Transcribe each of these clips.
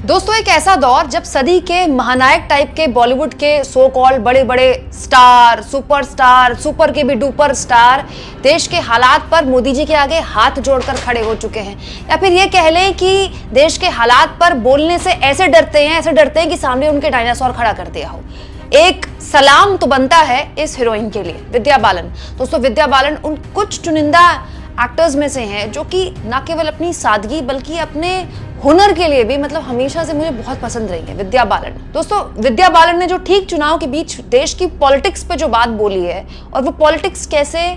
दोस्तों, एक ऐसा दौर जब सदी के महानायक टाइप के बॉलीवुड के सो कॉल्ड बड़े बड़े स्टार, सुपरस्टार, सुपर के भी डुपर स्टार देश के हालात पर मोदी जी के आगे हाथ जोड़कर खड़े हो चुके हैं, या फिर ये कह लें कि देश के हालात पर बोलने से ऐसे डरते हैं कि सामने उनके डायनासोर खड़ा कर दिया हो। एक सलाम तो बनता है इस हीरोइन के लिए, विद्या बालन। दोस्तों, विद्या बालन उन कुछ चुनिंदा एक्टर्स में से हैं जो कि न केवल अपनी सादगी बल्कि अपने हुनर के लिए भी हमेशा से मुझे बहुत पसंद रही है विद्या बालन। दोस्तों, विद्या बालन ने जो ठीक चुनाव के बीच देश की पॉलिटिक्स पे जो बात बोली है, और वो पॉलिटिक्स कैसे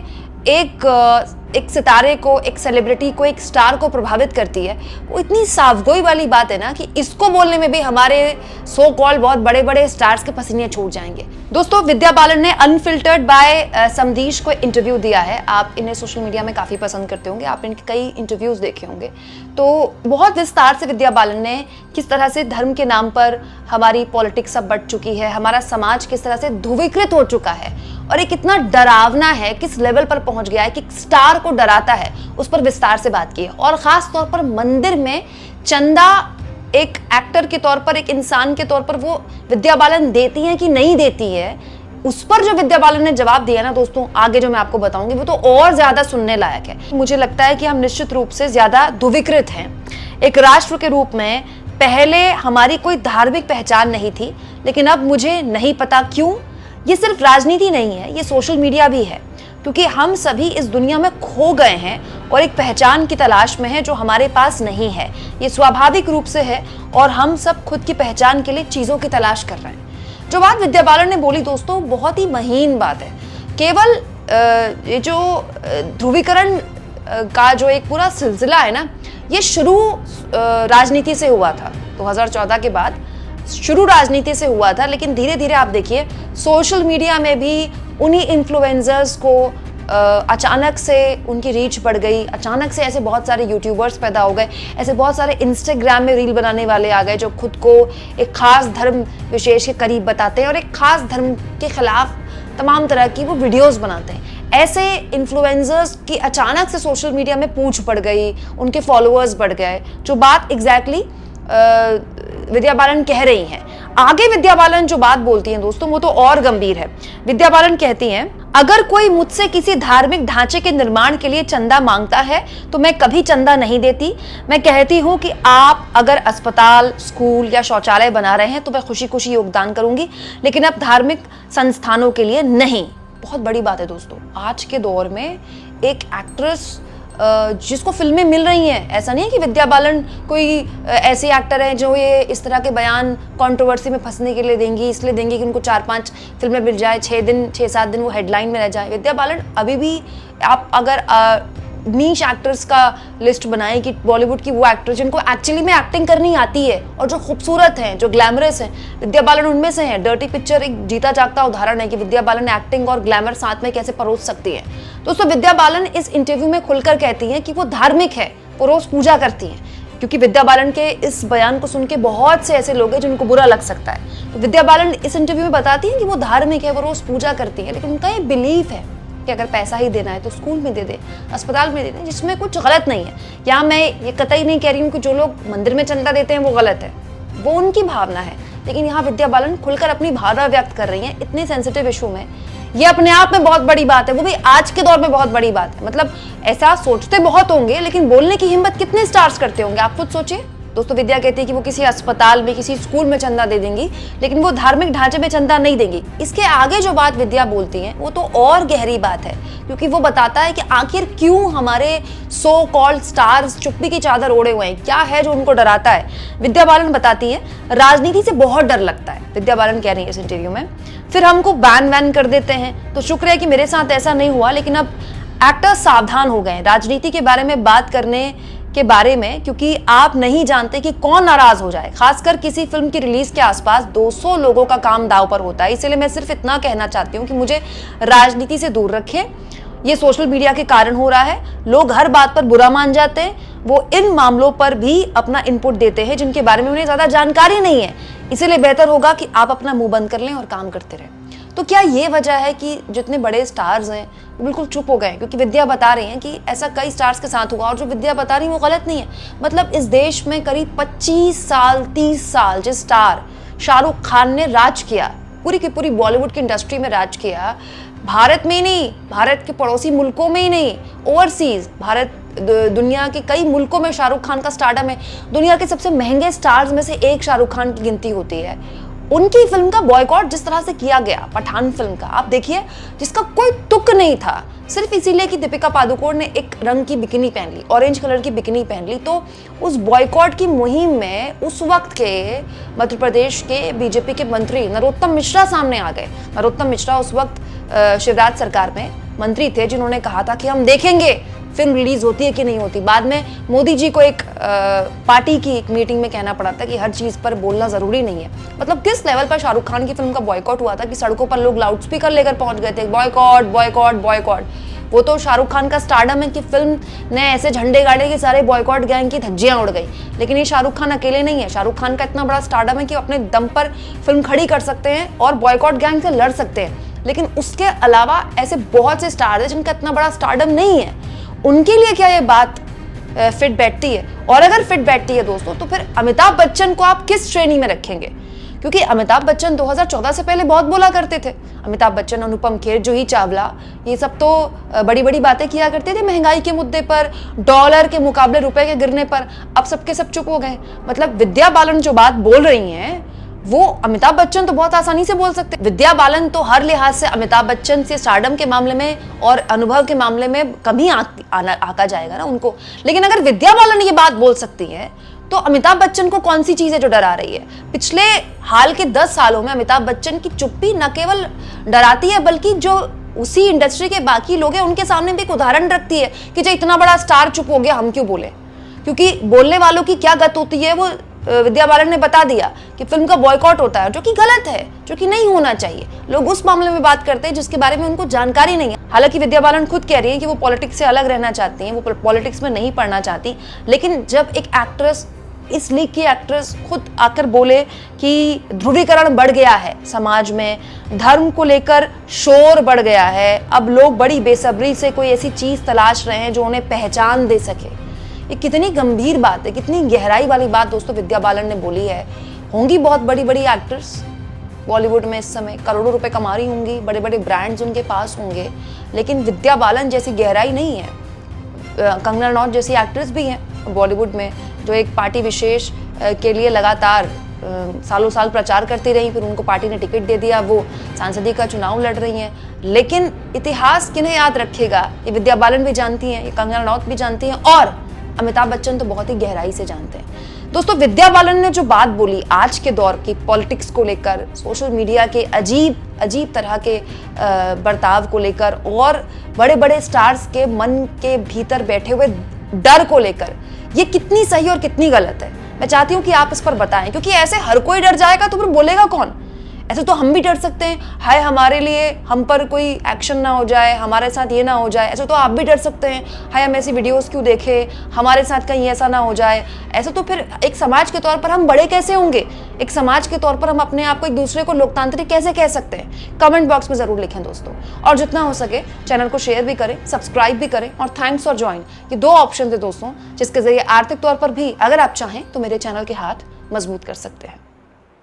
एक सितारे को, एक सेलिब्रिटी को, एक स्टार को प्रभावित करती है, वो इतनी साफगोई वाली बात है ना कि इसको बोलने में भी हमारे सो कॉल्ड बहुत बड़े बड़े स्टार्स के पसीने छूट जाएंगे। दोस्तों, विद्या बालन ने अनफिल्टर्ड बाय समदीश को इंटरव्यू दिया है। आप इन्हें सोशल मीडिया में काफ़ी पसंद करते होंगे, आप इनके कई इंटरव्यूज देखे होंगे। तो बहुत विस्तार से विद्या बालन ने किस तरह से धर्म के नाम पर हमारी पॉलिटिक्स अब बढ़ चुकी है, हमारा समाज किस तरह से ध्रुवीकृत हो चुका है और ये कितना डरावना है, किस लेवल पर पहुंच गया है कि स्टार को डराता है, उस पर विस्तार से बात की है। और खास तौर पर मंदिर में चंदा एक एक्टर के तौर पर, एक इंसान के तौर पर वो विद्या बालन देती है कि नहीं देती है, उस पर जो विद्या बालन ने जवाब दिया ना दोस्तों, आगे जो मैं आपको बताऊंगी वो तो और ज्यादा सुनने लायक है। मुझे लगता है कि हम निश्चित रूप से ज्यादा ध्रुवीकृत हैं। एक राष्ट्र के रूप में पहले हमारी कोई धार्मिक पहचान नहीं थी, लेकिन अब मुझे नहीं पता क्यों, ये सिर्फ राजनीति नहीं है, ये सोशल मीडिया भी है, क्योंकि हम सभी इस दुनिया में खो गए हैं और एक पहचान की तलाश में है जो हमारे पास नहीं है। ये स्वाभाविक रूप से है और हम सब खुद की पहचान के लिए चीज़ों की तलाश कर रहे हैं। जो बात विद्या बालन ने बोली दोस्तों, बहुत ही महीन बात है। केवल ये जो ध्रुवीकरण का जो एक पूरा सिलसिला है ना, ये शुरू राजनीति से हुआ था। 2014 के बाद शुरू राजनीति से हुआ था, लेकिन धीरे धीरे आप देखिए सोशल मीडिया में भी उन्हीं इन्फ्लुएंसर्स को अचानक से उनकी रीच बढ़ गई। अचानक से ऐसे बहुत सारे यूट्यूबर्स पैदा हो गए, ऐसे बहुत सारे इंस्टाग्राम में रील बनाने वाले आ गए जो खुद को एक खास धर्म विशेष के करीब बताते हैं और एक खास धर्म के खिलाफ तमाम तरह की वो वीडियोस बनाते हैं। ऐसे इन्फ्लुएंसर्स की अचानक से सोशल मीडिया में पूछ बढ़ गई, उनके फॉलोअर्स बढ़ गए। जो बात एग्जैक्टली विद्या बालन कह रही हैं, आगे विद्या बालन जो बात बोलती हैं दोस्तों, वो तो और गंभीर है। विद्या बालन कहती हैं, अगर कोई मुझसे किसी धार्मिक ढांचे के निर्माण के लिए चंदा मांगता है तो मैं कभी चंदा नहीं देती। मैं कहती हूँ कि आप अगर अस्पताल, स्कूल या शौचालय बना रहे हैं तो मैं खुशी खुशी योगदान करूंगी, लेकिन अब धार्मिक संस्थानों के लिए नहीं। बहुत बड़ी बात है दोस्तों, आज के दौर में एक एक्ट्रेस जिसको फिल्में मिल रही हैं, ऐसा नहीं है कि विद्या बालन कोई ऐसे एक्टर हैं जो ये इस तरह के बयान कंट्रोवर्सी में फंसने के लिए देंगी, इसलिए देंगी कि उनको 4-5 फिल्में मिल जाए, 6-7 दिन वो हेडलाइन में रह जाए। विद्या बालन अभी भी, आप अगर नीश एक्टर्स का लिस्ट बनाएं कि बॉलीवुड की वो एक्टर जिनको एक्चुअली में एक्टिंग करनी आती है और जो खूबसूरत हैं, जो ग्लैमरस हैं, विद्या बालन उनमें से हैं। डर्टी पिक्चर एक जीता जागता उदाहरण है कि विद्या बालन एक्टिंग और ग्लैमर साथ में कैसे परोस सकती है। दोस्तों, विद्या बालन इस इंटरव्यू में खुलकर कहती हैं कि वो धार्मिक है, वो रोज पूजा करती हैं, क्योंकि विद्या बालन के इस बयान को सुन के बहुत से ऐसे लोग हैं जिनको बुरा लग सकता है। तो विद्या बालन इस इंटरव्यू में बताती हैं कि वो धार्मिक है, वो रोज पूजा करती है, लेकिन उनका ये बिलीफ है कि अगर पैसा ही देना है तो स्कूल में दे दे, अस्पताल में दे दे, जिसमें कुछ गलत नहीं है। या मैं ये कतई नहीं कह रही हूँ कि जो लोग मंदिर में चंदा देते हैं वो गलत है, वो उनकी भावना है, लेकिन यहाँ विद्या बालन खुलकर अपनी भावना व्यक्त कर रही हैं इतने सेंसिटिव इशू में। ये अपने आप में बहुत बड़ी बात है, वो भी आज के दौर में बहुत बड़ी बात है। ऐसा सोचते बहुत होंगे, लेकिन बोलने की हिम्मत कितने स्टार्स करते होंगे, आप खुद सोचिए। दोस्तों, विद्या कहती है कि वो किसी अस्पताल में, किसी स्कूल में चंदा दे देंगी, लेकिन वो धार्मिक ढांचे में चंदा नहीं देंगी। इसके आगे जो बात विद्या बोलती हैं वो तो और गहरी बात है, क्योंकि वो बताता है कि आखिर क्यों हमारे सो कॉल्ड स्टार्स चुप्पी की चादर ओढ़े हुए हैं, क्या है जो उनको डराता है। विद्या बालन बताती है, राजनीति से बहुत डर लगता है। विद्या बालन कह रही है इस इंटरव्यू में, फिर हमको बैन कर देते हैं, तो शुक्र है कि मेरे साथ ऐसा नहीं हुआ, लेकिन अब एक्टर्स सावधान हो गए राजनीति के बारे में बात करने के बारे में, क्योंकि आप नहीं जानते कि कौन नाराज हो जाए। खासकर किसी फिल्म की रिलीज के आसपास 200 लोगों का काम दांव पर होता है। इसलिए मैं सिर्फ इतना कहना चाहती हूँ कि मुझे राजनीति से दूर रखें। ये सोशल मीडिया के कारण हो रहा है, लोग हर बात पर बुरा मान जाते हैं, वो इन मामलों पर भी अपना इनपुट देते हैं जिनके बारे में उन्हें ज्यादा जानकारी नहीं है। इसीलिए बेहतर होगा कि आप अपना मुंह बंद कर लें और काम करते रहें। तो क्या ये वजह है कि जितने बड़े स्टार्स हैं वो बिल्कुल चुप हो गए? क्योंकि विद्या बता रही हैं कि ऐसा कई स्टार्स के साथ हुआ, और जो विद्या बता रही है वो गलत नहीं है। मतलब इस देश में करीब 25 साल 30 साल जिस स्टार शाहरुख खान ने राज किया, पूरी की पूरी बॉलीवुड की इंडस्ट्री में राज किया, भारत में ही नहीं, भारत के पड़ोसी मुल्कों में ही नहीं, ओवरसीज भारत दुनिया के कई मुल्कों में शाहरुख खान का स्टारडम है। दुनिया के सबसे महंगे स्टार्स में से एक शाहरुख खान की गिनती होती है। उनकी फिल्म का बॉयकॉट जिस तरह से किया गया, पठान फिल्म का, आप देखिए, जिसका कोई तुक नहीं था, सिर्फ इसीलिए कि दीपिका पादुकोण ने एक रंग की बिकिनी पहन ली, ऑरेंज कलर की बिकिनी पहन ली। तो उस बॉयकॉट की मुहिम में उस वक्त के मध्य प्रदेश के बीजेपी के मंत्री नरोत्तम मिश्रा सामने आ गए। नरोत्तम मिश्रा उस वक्त शिवराज सरकार में मंत्री थे, जिन्होंने कहा था कि हम देखेंगे फिल्म रिलीज होती है कि नहीं होती। बाद में मोदी जी को एक पार्टी की एक मीटिंग में कहना पड़ा था कि हर चीज पर बोलना जरूरी नहीं है। मतलब किस लेवल पर शाहरुख खान की फिल्म का बॉयकॉट हुआ था कि सड़कों पर लोग लाउड स्पीकर लेकर पहुंच गए थे, बॉयकॉट बॉयकॉट बॉयकॉट। वो तो शाहरुख खान का स्टारडम है कि फिल्म ने ऐसे झंडे गाड़े कि सारे बॉयकॉट गैंग की धज्जियां उड़ गई। लेकिन ये शाहरुख खान अकेले नहीं है। शाहरुख खान का इतना बड़ा स्टारडम है कि अपने दम पर फिल्म खड़ी कर सकते हैं और बॉयकॉट गैंग से लड़ सकते हैं। लेकिन उसके अलावा ऐसे बहुत से स्टार हैं जिनका इतना बड़ा स्टारडम नहीं है। उनके लिए क्या ये बात फिट बैठती है? और अगर फिट बैठती है दोस्तों, तो फिर अमिताभ बच्चन को आप किस श्रेणी में रखेंगे? क्योंकि अमिताभ बच्चन 2014 से पहले बहुत बोला करते थे। अमिताभ बच्चन, अनुपम खेर, जूही चावला, ये सब तो बड़ी बड़ी बातें किया करते थे महंगाई के मुद्दे पर, डॉलर के मुकाबले रुपए के गिरने पर। अब सबके सब चुप हो गए। मतलब विद्या बालन जो बात बोल रही हैं वो अमिताभ बच्चन तो बहुत आसानी से बोल सकते हैं। विद्या बालन तो हर लिहाज से अमिताभ बच्चन से स्टारडम के मामले में और अनुभव के मामले में कम ही आका जाएगा ना उनको। लेकिन अगर विद्या बालन ये बात बोल सकती है तो अमिताभ बच्चन को कौन सी चीज है जो डरा रही है? पिछले हाल के 10 सालों में अमिताभ बच्चन की चुप्पी न केवल डराती है, बल्कि जो उसी इंडस्ट्री के बाकी लोग हैं उनके सामने भी एक उदाहरण रखती है कि जो इतना बड़ा स्टार चुप हो गया, हम क्यों बोले? क्योंकि बोलने वालों की क्या गत होती है वो विद्या बालन ने बता दिया कि फिल्म का बॉयकॉट होता है, जो कि गलत है, जो कि नहीं होना चाहिए। लोग उस मामले में बात करते हैं जिसके बारे में उनको जानकारी नहीं है। हालांकि विद्या बालन खुद कह रही है कि वो पॉलिटिक्स से अलग रहना चाहती हैं, वो पॉलिटिक्स में नहीं पढ़ना चाहती। लेकिन जब एक एक्ट्रेस, इस लीग की एक्ट्रेस खुद आकर बोले कि ध्रुवीकरण बढ़ गया है समाज में, धर्म को लेकर शोर बढ़ गया है, अब लोग बड़ी बेसब्री से कोई ऐसी चीज तलाश रहे हैं जो उन्हें पहचान दे सके। ये कितनी गंभीर बात है, कितनी गहराई वाली बात दोस्तों विद्या बालन ने बोली है। होंगी बहुत बड़ी बड़ी एक्ट्रेस बॉलीवुड में इस समय, करोड़ों रुपए कमा रही होंगी, बड़े बड़े ब्रांड्स उनके पास होंगे, लेकिन विद्या बालन जैसी गहराई नहीं है। कंगना रनौत जैसी एक्ट्रेस भी हैं बॉलीवुड में, जो एक पार्टी विशेष के लिए लगातार सालों साल प्रचार करती रही, फिर उनको पार्टी ने टिकट दे दिया, वो सांसदी का चुनाव लड़ रही हैं। लेकिन इतिहास किन्हें याद रखेगा? ये विद्या बालन भी जानती हैं, ये कंगना रनौत भी जानती हैं, और अमिताभ बच्चन तो बहुत ही गहराई से जानते हैं। दोस्तों विद्या बालन ने जो बात बोली आज के दौर की पॉलिटिक्स को लेकर, सोशल मीडिया के अजीब तरह के बर्ताव को लेकर, और बड़े बड़े स्टार्स के मन के भीतर बैठे हुए डर को लेकर, ये कितनी सही और कितनी गलत है, मैं चाहती हूँ कि आप इस पर बताएं। क्योंकि ऐसे हर कोई डर जाएगा तो फिर बोलेगा कौन? ऐसे तो हम भी डर सकते हैं, हाय हमारे लिए, हम पर कोई एक्शन ना हो जाए, हमारे साथ ये ना हो जाए। ऐसे तो आप भी डर सकते हैं, हाय हम ऐसी वीडियोस क्यों देखें, हमारे साथ कहीं ऐसा ना हो जाए। ऐसे तो फिर एक समाज के तौर पर हम बड़े कैसे होंगे? एक समाज के तौर पर हम अपने आप को, एक दूसरे को लोकतांत्रिक कैसे कह सकते हैं? कमेंट बॉक्स में जरूर लिखें दोस्तों, और जितना हो सके चैनल को शेयर भी करें, सब्सक्राइब भी करें, और थैंक्स फॉर ज्वाइन। ये 2 ऑप्शन थे दोस्तों जिसके जरिए आर्थिक तौर पर भी अगर आप चाहें तो मेरे चैनल के हाथ मजबूत कर सकते हैं।